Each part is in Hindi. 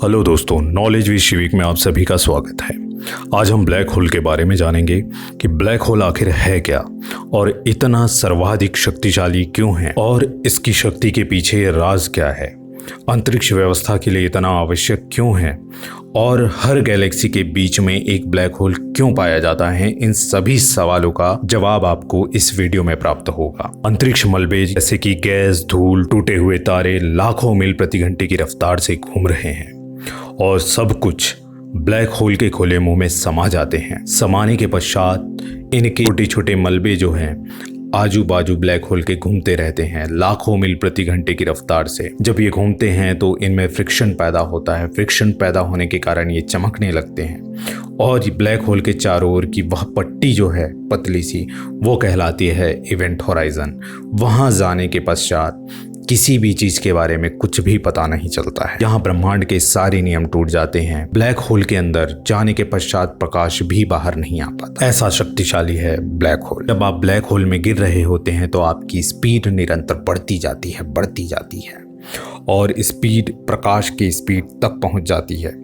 हेलो दोस्तों, नॉलेज विद शिविक में आप सभी का स्वागत है। आज हम ब्लैक होल के बारे में जानेंगे कि ब्लैक होल आखिर है क्या और इतना सर्वाधिक शक्तिशाली क्यों है और इसकी शक्ति के पीछे राज क्या है, अंतरिक्ष व्यवस्था के लिए इतना आवश्यक क्यों है और हर गैलेक्सी के बीच में एक ब्लैक होल क्यों पाया जाता है। इन सभी सवालों का जवाब आपको इस वीडियो में प्राप्त होगा। अंतरिक्ष मलबे जैसे कि गैस, धूल, टूटे हुए तारे लाखों मील प्रति घंटे की रफ्तार से घूम रहे हैं और सब कुछ ब्लैक होल के खुले मुंह में समा जाते हैं। समाने के पश्चात इनके छोटे छोटे मलबे जो हैं आजू बाजू ब्लैक होल के घूमते रहते हैं लाखों मील प्रति घंटे की रफ्तार से। जब ये घूमते हैं तो इनमें फ्रिक्शन पैदा होता है। फ्रिक्शन पैदा होने के कारण ये चमकने लगते हैं और ब्लैक होल के चारों ओर की वह पट्टी जो है पतली सी, वो कहलाती है इवेंट होराइजन। वहां जाने के पश्चात किसी भी चीज के बारे में कुछ भी पता नहीं चलता है। यहाँ ब्रह्मांड के सारे नियम टूट जाते हैं। ब्लैक होल के अंदर जाने के पश्चात प्रकाश भी बाहर नहीं आ पाता। ऐसा शक्तिशाली है ब्लैक होल। जब आप ब्लैक होल में गिर रहे होते हैं तो आपकी स्पीड निरंतर बढ़ती जाती है और स्पीड प्रकाश की स्पीड तक पहुंच जाती है।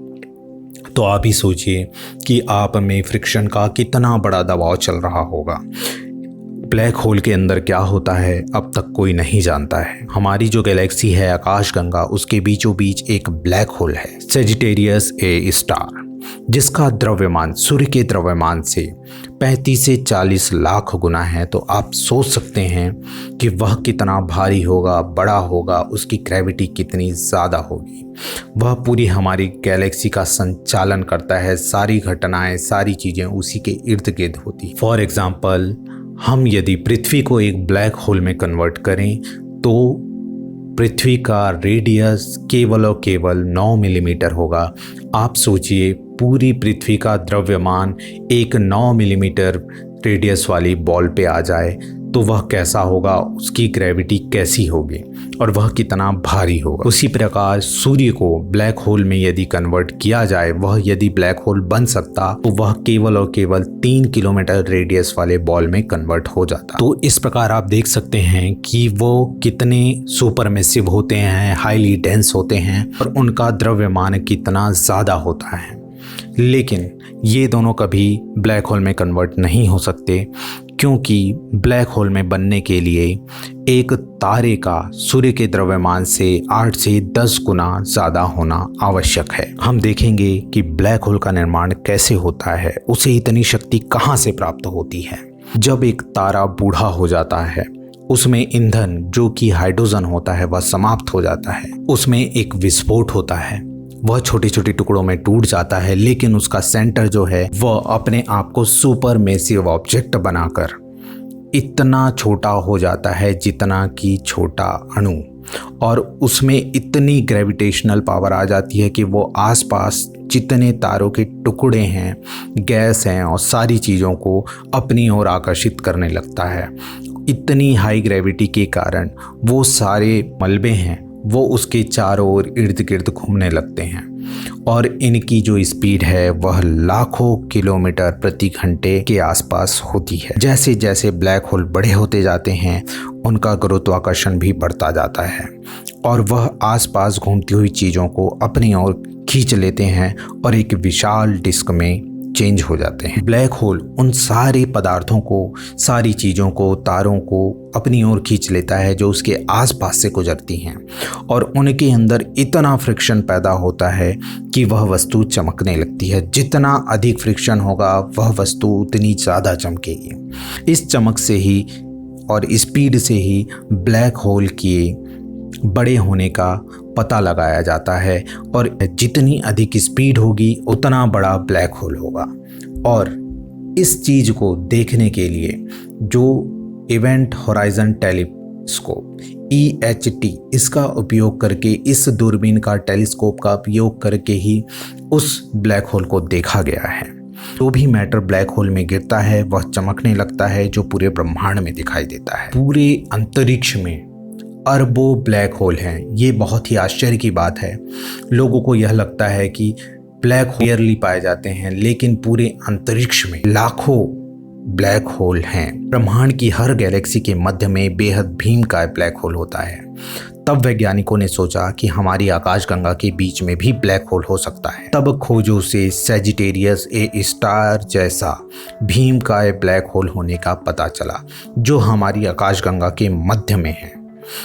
तो आप ही सोचिए कि आप में फ्रिक्शन का कितना बड़ा दबाव चल रहा होगा। ब्लैक होल के अंदर क्या होता है अब तक कोई नहीं जानता है। हमारी जो गैलेक्सी है आकाशगंगा, उसके बीचों बीच एक ब्लैक होल है, सेजिटेरियस ए स्टार, जिसका द्रव्यमान सूर्य के द्रव्यमान से 35 से 40 लाख गुना है। तो आप सोच सकते हैं कि वह कितना भारी होगा, बड़ा होगा, उसकी ग्रेविटी कितनी ज़्यादा होगी। वह पूरी हमारी गैलेक्सी का संचालन करता है। सारी घटनाएं, सारी चीज़ें उसी के इर्द गिर्द होती। फॉर एग्जाम्पल, हम यदि पृथ्वी को एक ब्लैक होल में कन्वर्ट करें तो पृथ्वी का रेडियस केवल और केवल 9 मिलीमीटर होगा। आप सोचिए पूरी पृथ्वी का द्रव्यमान एक 9 मिलीमीटर रेडियस वाली बॉल पे आ जाए तो वह कैसा होगा, उसकी ग्रेविटी कैसी होगी और वह कितना भारी होगा। उसी प्रकार सूर्य को ब्लैक होल में यदि कन्वर्ट किया जाए, वह यदि ब्लैक होल बन सकता तो वह केवल और केवल 3 किलोमीटर रेडियस वाले बॉल में कन्वर्ट हो जाता। तो इस प्रकार आप देख सकते हैं कि वो कितने सुपरमेसिव होते हैं, हाईली डेंस होते हैं और उनका द्रव्यमान कितना ज़्यादा होता है। लेकिन ये दोनों कभी ब्लैक होल में कन्वर्ट नहीं हो सकते, क्योंकि ब्लैक होल में बनने के लिए एक तारे का सूर्य के द्रव्यमान से 8 से 10 गुना ज़्यादा होना आवश्यक है। हम देखेंगे कि ब्लैक होल का निर्माण कैसे होता है, उसे इतनी शक्ति कहाँ से प्राप्त होती है। जब एक तारा बूढ़ा हो जाता है, उसमें ईंधन जो कि हाइड्रोजन होता है वह समाप्त हो जाता है। उसमें एक विस्फोट होता है, वह छोटे छोटे टुकड़ों में टूट जाता है, लेकिन उसका सेंटर जो है वह अपने आप को सुपर मैसिव ऑब्जेक्ट बनाकर इतना छोटा हो जाता है जितना कि छोटा अणु, और उसमें इतनी ग्रेविटेशनल पावर आ जाती है कि वो आसपास जितने तारों के टुकड़े हैं, गैस हैं और सारी चीज़ों को अपनी ओर आकर्षित करने लगता है। इतनी हाई ग्रेविटी के कारण वो सारे मलबे हैं वो उसके चारों ओर इर्द गिर्द घूमने लगते हैं और इनकी जो स्पीड है वह लाखों किलोमीटर प्रति घंटे के आसपास होती है। जैसे जैसे ब्लैक होल बड़े होते जाते हैं उनका गुरुत्वाकर्षण भी बढ़ता जाता है और वह आसपास घूमती हुई चीज़ों को अपनी ओर खींच लेते हैं और एक विशाल डिस्क में चेंज हो जाते हैं। ब्लैक होल उन सारे पदार्थों को, सारी चीज़ों को, तारों को अपनी ओर खींच लेता है जो उसके आसपास से गुजरती हैं और उनके अंदर इतना फ्रिक्शन पैदा होता है कि वह वस्तु चमकने लगती है। जितना अधिक फ्रिक्शन होगा वह वस्तु उतनी ज़्यादा चमकेगी। इस चमक से ही और स्पीड से ही ब्लैक होल के बड़े होने का पता लगाया जाता है और जितनी अधिक स्पीड होगी उतना बड़ा ब्लैक होल होगा। और इस चीज़ को देखने के लिए जो इवेंट होराइजन टेलीस्कोप EHT, इसका उपयोग करके, इस दूरबीन का, टेलीस्कोप का उपयोग करके ही उस ब्लैक होल को देखा गया है। जो भी मैटर ब्लैक होल में गिरता है वह चमकने लगता है, जो पूरे ब्रह्मांड में दिखाई देता है। पूरे अंतरिक्ष में अरबों ब्लैक होल हैं। ये बहुत ही आश्चर्य की बात है। लोगों को यह लगता है कि ब्लैक होल रेयरली पाए जाते हैं, लेकिन पूरे अंतरिक्ष में लाखों ब्लैक होल हैं। ब्रह्मांड की हर गैलेक्सी के मध्य में बेहद भीमकाय ब्लैक होल होता है। तब वैज्ञानिकों ने सोचा कि हमारी आकाशगंगा के बीच में भी ब्लैक होल हो सकता है। तब खोजों से सैजिटेरियस ए स्टार जैसा भीमकाय ब्लैक होल होने का पता चला, जो हमारी आकाशगंगा के मध्य में है।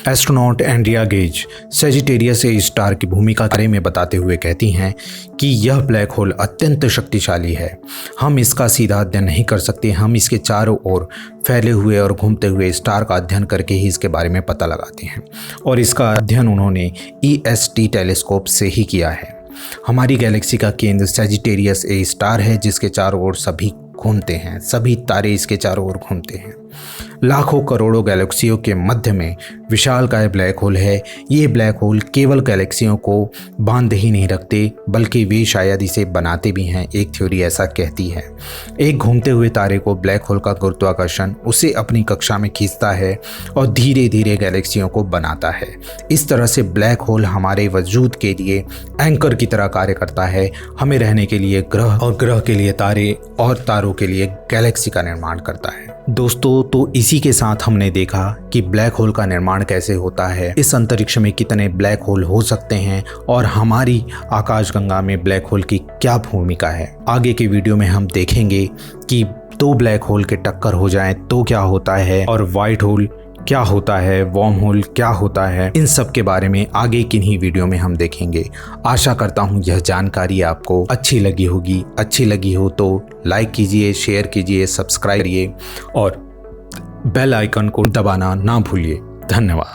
Astronaut Andrea Ghez Sagittarius A star की भूमिका के बारे में बताते हुए कहती हैं कि यह ब्लैक होल अत्यंत शक्तिशाली है। हम इसका सीधा अध्ययन नहीं कर सकते, हम इसके चारों ओर फैले हुए और घूमते हुए स्टार का अध्ययन करके ही इसके बारे में पता लगाते हैं, और इसका अध्ययन उन्होंने EST टेलीस्कोप से ही किया है। हमारी गैलेक्सी का केंद्र सैजिटेरियस ए स्टार है, जिसके चारों ओर सभी घूमते हैं, सभी तारे इसके चारों ओर घूमते हैं। लाखों करोड़ों गैलेक्सियों के मध्य में विशालकाय ब्लैक होल है। ये ब्लैक होल केवल गैलेक्सियों को बांध ही नहीं रखते, बल्कि वे शायद इसे बनाते भी हैं। एक थ्योरी ऐसा कहती है, एक घूमते हुए तारे को ब्लैक होल का गुरुत्वाकर्षण उसे अपनी कक्षा में खींचता है और धीरे धीरे गैलेक्सियों को बनाता है। इस तरह से ब्लैक होल हमारे वजूद के लिए एंकर की तरह कार्य करता है, हमें रहने के लिए ग्रह और ग्रह के लिए तारे और तारों के लिए गैलेक्सी का निर्माण करता है। दोस्तों, तो इसी के साथ हमने देखा कि ब्लैक होल का निर्माण कैसे होता है, इस अंतरिक्ष में कितने ब्लैक होल हो सकते हैं और हमारी आकाशगंगा में ब्लैक होल की क्या भूमिका है। आगे के वीडियो में हम देखेंगे कि दो ब्लैक होल के टक्कर हो जाएं तो क्या होता है, और वाइट होल क्या होता है, वॉर्म होल क्या होता है। इन सब के बारे में आगे किन्हीं वीडियो में हम देखेंगे। आशा करता हूँ यह जानकारी आपको अच्छी लगी होगी। अच्छी लगी हो तो लाइक कीजिए, शेयर कीजिए, सब्सक्राइब करिए और बेल आइकन को दबाना ना भूलिए। धन्यवाद।